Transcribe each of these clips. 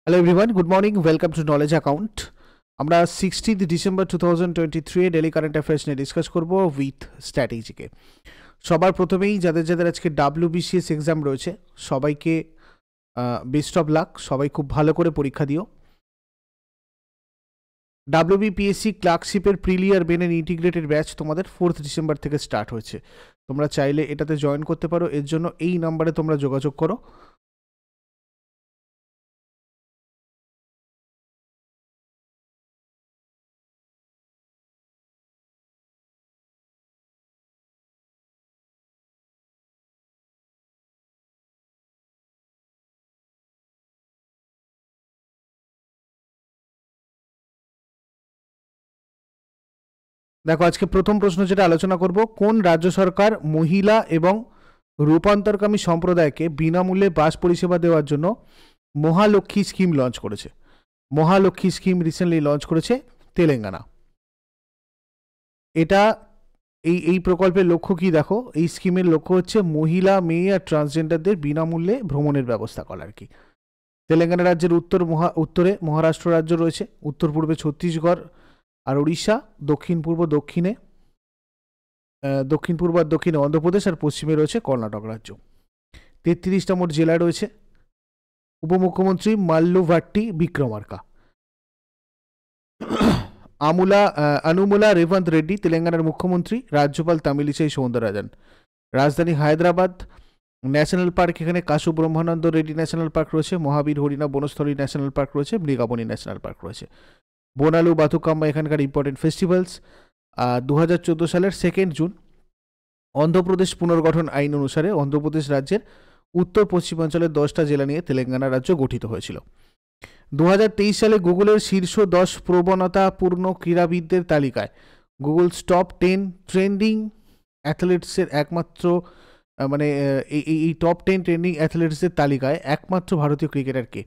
Hello everyone, good morning, welcome to Knowledge Account. আমরা 16th December 2023 daily current affairs নিয়ে discuss করব with স্ট্র্যাটেজিকে। সবার প্রথমেই যাদের যাদের আজকে WBCS এক্সাম রয়েছে সবাইকে বেস্ট অফ লাক, সবাই খুব ভালো করে পরীক্ষা দিও। WBPSC ক্লার্কশিপের প্রিলিয়ার বেনের ইন্টিগ্রেটেড ব্যাচ তোমাদের 4th ডিসেম্বর থেকে স্টার্ট হয়েছে। তোমরা চাইলে এটাতে জয়েন করতে পারো, এর জন্য এই নাম্বারে তোমরা যোগাযোগ করো। দেখো, আজকে প্রথম প্রশ্ন যেটা আলোচনা করব, কোন রাজ্য সরকার মহিলা এবং রূপান্তরকামী সম্প্রদায়কে বিনামূল্যে বাস পরিষেবা দেওয়ার জন্য মহালক্ষ্মী স্কিম লঞ্চ করেছে? মহালক্ষ্মী স্কিম রিসেন্টলি লঞ্চ করেছে তেলেঙ্গানা। এটা এই প্রকল্পের লক্ষ্য কি? দেখো, এই স্কিমের লক্ষ্য হচ্ছে মহিলা, মেয়ে আর ট্রান্সজেন্ডারদের বিনামূল্যে ভ্রমণের ব্যবস্থা করা আর কি। তেলেঙ্গানা রাজ্যের উত্তরে মহারাষ্ট্র রাজ্য রয়েছে, উত্তর পূর্বে ছত্তিশগড় আর উড়িষ্যা, দক্ষিণ পূর্ব আর দক্ষিণে অন্ধ্রপ্রদেশ, আর পশ্চিমে রয়েছে কর্ণাটক রাজ্য। 33টা মোট জেলা রয়েছে। উপমুখ্যমন্ত্রী মাল্লুভাট্টি বিক্রমার্কা। অনুমুলা রেভান্ত রেড্ডি তেলেঙ্গানার মুখ্যমন্ত্রী। রাজ্যপাল তামিলিসাই সৌন্দররাজন। রাজধানী হায়দ্রাবাদ। ন্যাশনাল পার্ক, এখানে কাশু ব্রহ্মানন্দ রেড্ডি ন্যাশনাল পার্ক রয়েছে, মহাবীর হরিণা বনস্থলী ন্যাশনাল পার্ক রয়েছে, মৃগাবনী ন্যাশনাল পার্ক রয়েছে। বোনালু বাথুকাম্মা এখানকার ইম্পর্টেন্ট ফেস্টিভ্যালস। 2014 সালের 2 জুন অন্ধ্রপ্রদেশ পুনর্গঠন আইন অনুসারে অন্ধ্রপ্রদেশ রাজ্যের উত্তর পশ্চিমাঞ্চলের 10টা জেলা নিয়ে তেলেঙ্গানা রাজ্য গঠিত হয়েছিল। 2023 সালে গুগলের শীর্ষ 10 প্রবণতাপূর্ণ ক্রীড়াবিদদের তালিকায় গুগলস টপ 10 ট্রেন্ডিং অ্যাথলেটসের একমাত্র এই টপ 10 ট্রেন্ডিং অ্যাথলেটসদের তালিকায় একমাত্র ভারতীয় ক্রিকেটার কে?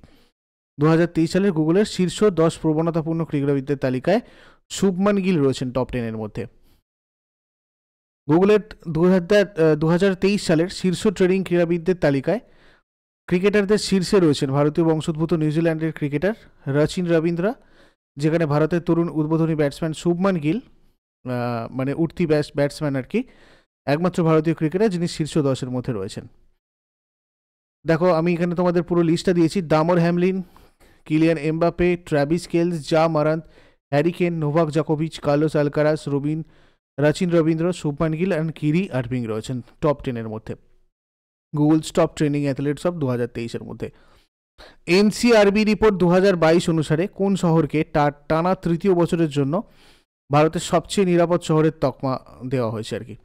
2023 সালের গুগলের শীর্ষ 10 প্রবণতাপূর্ণ ক্রীড়াবিদদের তালিকায় শুভমান গিল রয়েছেন টপ 10 এর মধ্যে। গুগলের 2023 সালের শীর্ষ ট্রেন্ডিং ক্রীড়াবিদদের তালিকায় ক্রিকেটারদের শীর্ষে রয়েছেন ভারতীয় বংশোদ্ভূত নিউজিল্যান্ডের ক্রিকেটার রচিন রবীন্দ্রা, যেখানে ভারতের তরুণ উদ্বোধনী ব্যাটসম্যান শুভমান গিল উঠতি ব্যাটসম্যান আর কি, একমাত্র ভারতীয় ক্রিকেটার যিনি শীর্ষ 10-এর মধ্যে রয়েছেন। দেখো, আমি এখানে তোমাদের পুরো লিস্টটা দিয়েছি। Damar Hamlin, Kylian Mbappe, Travis Kelce, Ja Morant, Harry Kane, Novak জোকোভিচ, Carlos Alcaraz, Rachin Ravindra, Shubman Gill and Kyrie Irving রয়েছেন টপ 10-এর মধ্যে, Google's top trending athletes of 2023-এর মধ্যে। এনসিআরবি রিপোর্ট 2022 অনুসারে কোন শহরকে টানা তৃতীয় বছরের জন্য ভারতের সবচেয়ে নিরাপদ শহরের তকমা দেওয়া হয়েছে আর কি?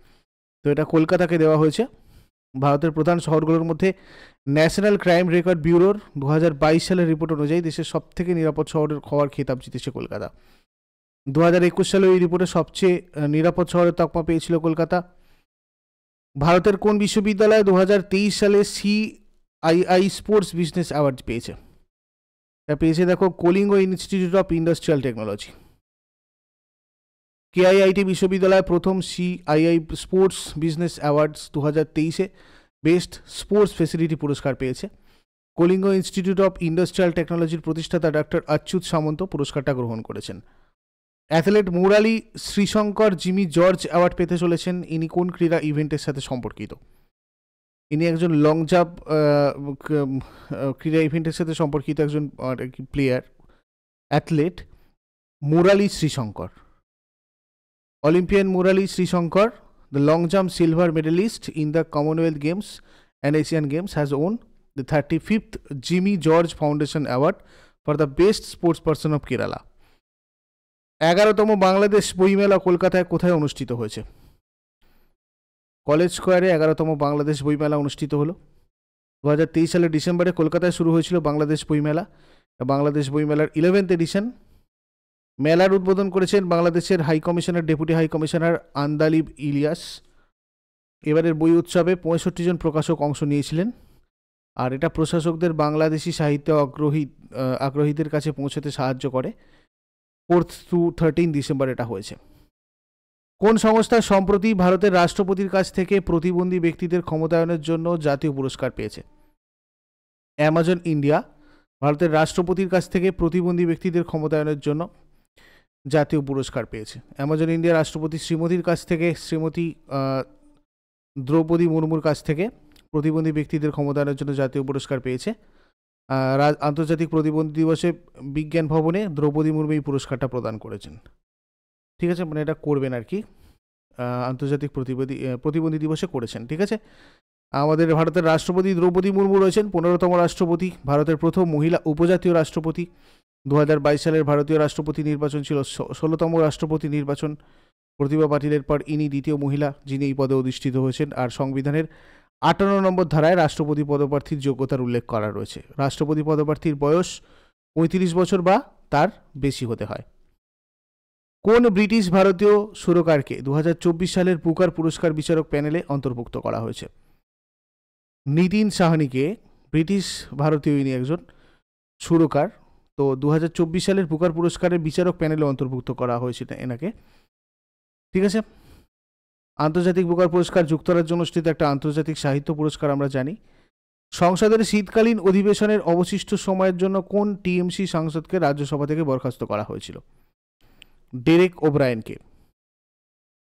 তো এটা কলকাতাকে দেওয়া হয়েছে। ভারতের প্রধান শহরগুলোর মধ্যে ন্যাশনাল ক্রাইম রেকর্ড ব্যুরোর 2022 সালের রিপোর্ট অনুযায়ী দেশের সবথেকে নিরাপদ শহরের হওয়ার খেতাব জিতেছে কলকাতা। 2021 সালে এই রিপোর্টে সবচেয়ে নিরাপদ শহরের তকমা পেয়েছিল কলকাতা। ভারতের কোন বিশ্ববিদ্যালয় 2023 সালে CII স্পোর্টস বিজনেস অ্যাওয়ার্ড পেয়েছে? এটা পেয়েছে দেখো Kalinga Institute of Industrial Technology. KIIT বিশ্ববিদ্যালয় প্রথম CII স্পোর্টস বিজনেস অ্যাওয়ার্ডস 2023-এ বেস্ট স্পোর্টস ফেসিলিটি পুরস্কার পেয়েছে। কলিঙ্গ ইনস্টিটিউট অফ ইন্ডাস্ট্রিয়াল টেকনোলজির প্রতিষ্ঠাতা ডক্টর অচ্যুত সামন্ত পুরস্কারটা গ্রহণ করেছেন। অ্যাথলেট মুরালি শ্রীশঙ্কর জিমি জর্জ অ্যাওয়ার্ড পেতে চলেছেন। ইনি কোন ক্রীড়া ইভেন্টের সাথে সম্পর্কিত? ইনি একজন লং জাম্প ক্রীড়া ইভেন্টের সাথে সম্পর্কিত একজন player, athlete Murali Sreeshankar. Olympian Murali Srishankar, the long jump silver medalist in the Commonwealth Games and Asian Games, has won the 35th Jimmy George Foundation Award for the best sports person of Kerala. 11তম বাংলাদেশ বইমেলা কলকাতায় কোথায় অনুষ্ঠিত হয়েছে? College স্কোয়ারে 11তম বাংলাদেশ বইমেলা অনুষ্ঠিত হলো। 2023 সালের ডিসেম্বরে কলকাতায় শুরু হয়েছিল বাংলাদেশ বইমেলা। বাংলাদেশ বইমেলার 11th এডিশন। মেলার উদ্বোধন করেছেন বাংলাদেশের high commissioner, deputy high commissioner Andalib Ilias. এবারের বই উৎসবে 65 জন প্রকাশক অংশ নিয়েছিলেন, আর এটা প্রশাসকদের বাংলাদেশি সাহিত্যে আগ্রহীদের কাছে পৌঁছতে সাহায্য করে। 4 to 13 ডিসেম্বর এটা হয়েছে। কোন সংস্থা সম্প্রতি ভারতের রাষ্ট্রপতির কাছ থেকে প্রতিবন্ধী ব্যক্তিদের ক্ষমতায়নের জন্য জাতীয় পুরস্কার পেয়েছে? অ্যামাজন ইন্ডিয়া, ভারতের রাষ্ট্রপতির কাছ থেকে প্রতিবন্ধী ব্যক্তিদের ক্ষমতায়নের জন্য জাতীয় পুরস্কার পেয়েছে। অ্যামাজন ইন্ডিয়া রাষ্ট্রপতি শ্রীমতীর কাছ থেকে, শ্রীমতী দ্রৌপদী মুর্মুর কাছ থেকে প্রতিবন্ধী ব্যক্তিদের ক্ষমতায়নের জন্য জাতীয় পুরস্কার পেয়েছে। আন্তর্জাতিক প্রতিবন্ধী দিবসে বিজ্ঞান ভবনে দ্রৌপদী মুর্মু এই পুরস্কারটা প্রদান করেছেন। ঠিক আছে, মানে এটা করবেন আর কি, আন্তর্জাতিক প্রতিবন্ধী দিবসে করেছেন। ঠিক আছে, আমাদের ভারতের রাষ্ট্রপতি দ্রৌপদী মুর্মু রয়েছেন 15তম রাষ্ট্রপতি, ভারতের প্রথম মহিলা উপজাতীয় রাষ্ট্রপতি। 2022 সালের ভারতীয় রাষ্ট্রপতি নির্বাচন ছিল 16তম রাষ্ট্রপতি নির্বাচন। প্রতিভা পাটিলের পর ইনি দ্বিতীয় মহিলা যিনি এই পদে অধিষ্ঠিত হয়েছেন। আর সংবিধানের 58 নম্বর ধারায় রাষ্ট্রপতি পদপ্রার্থীর যোগ্যতার উল্লেখ করা রয়েছে। রাষ্ট্রপতি পদপ্রার্থীর বয়স 35 বছর বা তার বেশি হতে হয়। কোন ব্রিটিশ ভারতীয় সুরকারকে 2024 সালের বুকার পুরস্কার বিচারক প্যানেলে অন্তর্ভুক্ত করা হয়েছে? নিতিন সাহানিকে, ব্রিটিশ ভারতীয় ইনি একজন সুরকার, তো 2024 সালের বুকার পুরস্কারের বিচারক প্যানেলে অন্তর্ভুক্ত করা হয়েছিল এনাকে। ঠিক আছে, আন্তর্জাতিক বুকার পুরস্কার যুক্তরাজ্য অনুষ্ঠিত একটা আন্তর্জাতিক সাহিত্য পুরস্কার আমরা জানি। সংসদের শীতকালীন অধিবেশনের অবশিষ্ট সময়ের জন্য কোন টিএমসি সাংসদকে রাজ্যসভা থেকে বরখাস্ত করা হয়েছিল? ডেরেক ওব্রায়েনকে।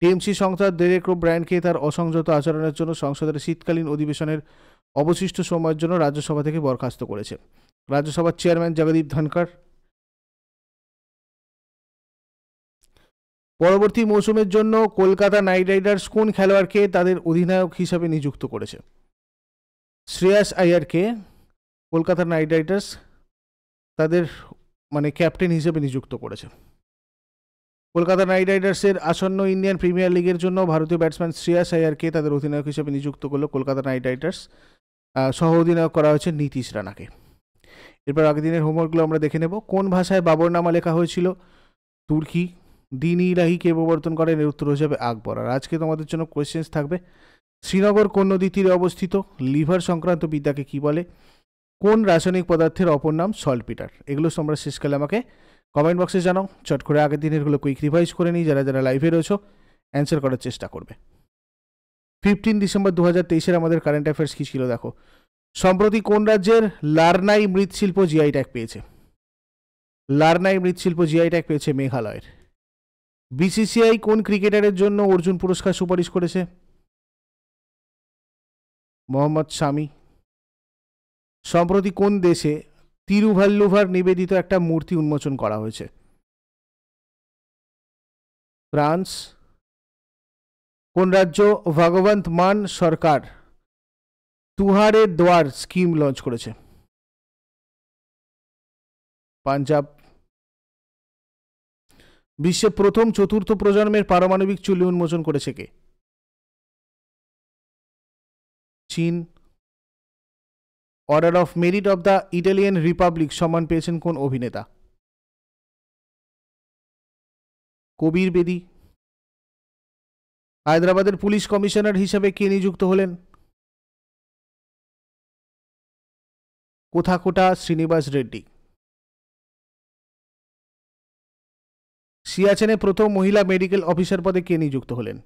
টিএমসি সাংসদ ডেরেক ওব্রায়েনকে তার অসংযত আচরণের জন্য সংসদের শীতকালীন অধিবেশনের অবশিষ্ট সময়ের জন্য রাজ্যসভা থেকে বরখাস্ত করেছে রাজ্যসভার চেয়ারম্যান জগদীপ ধনকর। পরবর্তী মৌসুমের জন্য কলকাতা নাইট রাইডার্স কোন খেলোয়াড়কে তাদের অধিনায়ক হিসাবে নিযুক্ত করেছে? শ্রেয়াস আয়ারকে কলকাতা নাইট রাইডার্স তাদের ক্যাপ্টেন হিসেবে নিযুক্ত করেছে। কলকাতা নাইট রাইডার্সের আসন্ন ইন্ডিয়ান প্রিমিয়ার লিগের জন্য ভারতীয় ব্যাটসম্যান শ্রেয়াস আয়ারকে তাদের অধিনায়ক হিসেবে নিযুক্ত করলো কলকাতা নাইট রাইডার্স। সহ অধিনায়ক করা হয়েছে নীতিশ রানাকে। এরপর আগের দিনের হোমওয়ার্কগুলো আমরা দেখে নেব। কোন ভাষায় বাবরনামা লেখা হয়েছিল? তুর্কি। দিন ইলাহি কে প্রবর্তন করেন? এর উত্তর হয়ে যাবে আকবর। আর আজকে তোমাদের জন্য কোয়েশ্চেন্স থাকবে। শ্রীনগর কোন নদীর তীরে অবস্থিত? লিভার সংক্রান্ত বিদ্যাকে কি বলে? কোন রাসায়নিক পদার্থের অপর নাম সল্টপিটার? এগুলো তোমরা শেষকালে আমাকে কমেন্ট বক্সে জানাও। চট করে আগের দিনেরগুলো কুইক রিভাইজ করে নিই। যারা যারা লাইভে রয়েছো অ্যান্সার করার চেষ্টা করবে। 15 ডিসেম্বর 2023 আমাদের কারেন্ট অ্যাফেয়ার্স কী ছিল দেখো। সম্প্রতি কোন রাজ্যের লারনাই মৃৎশিল্প জিআই ট্যাগ পেয়েছে? লারনাই মৃৎশিল্প জিআই ট্যাগ পেয়েছে মেঘালয়ের। বিসিসিআই কোন ক্রিকেটারের জন্য অর্জুন পুরস্কার সুপারিশ করেছে? মোহাম্মদ শামি। সম্প্রতি কোন দেশে তিরুভাল্লুভার নিবেদিত একটা মূর্তি উন্মোচন করা হয়েছে? ফ্রান্স। কোন রাজ্য ভগবন্ত মান সরকার তুহারে দোয়ার স্কিম লঞ্চ করেছে? পাঞ্জাব। বিশ্বের প্রথম চতুর্থ প্রজন্মের পারমাণবিক চুল্লি উন্মোচন করেছে কে? চীন। Order of merit of the Italian Republic সম্মান পেয়েছেন কোন অভিনেতা? কবির বেদি। হায়দ্রাবাদের পুলিশ কমিশনার হিসেবে কে নিযুক্ত হলেন? কোথাকোটা শ্রীনিবাস রেড্ডি। সিয়াচেনে প্রথম মহিলা মেডিকেল অফিসার পদে কে নিযুক্ত হলেন?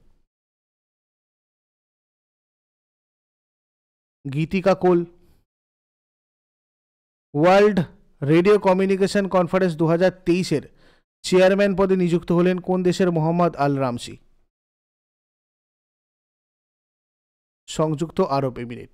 Geetika Kaul. World Radio Communication Conference 2023 chairman পদে নিযুক্ত হলেন কোন দেশের মোহাম্মদ আল রামসি? সংযুক্ত আরব এমিরেট।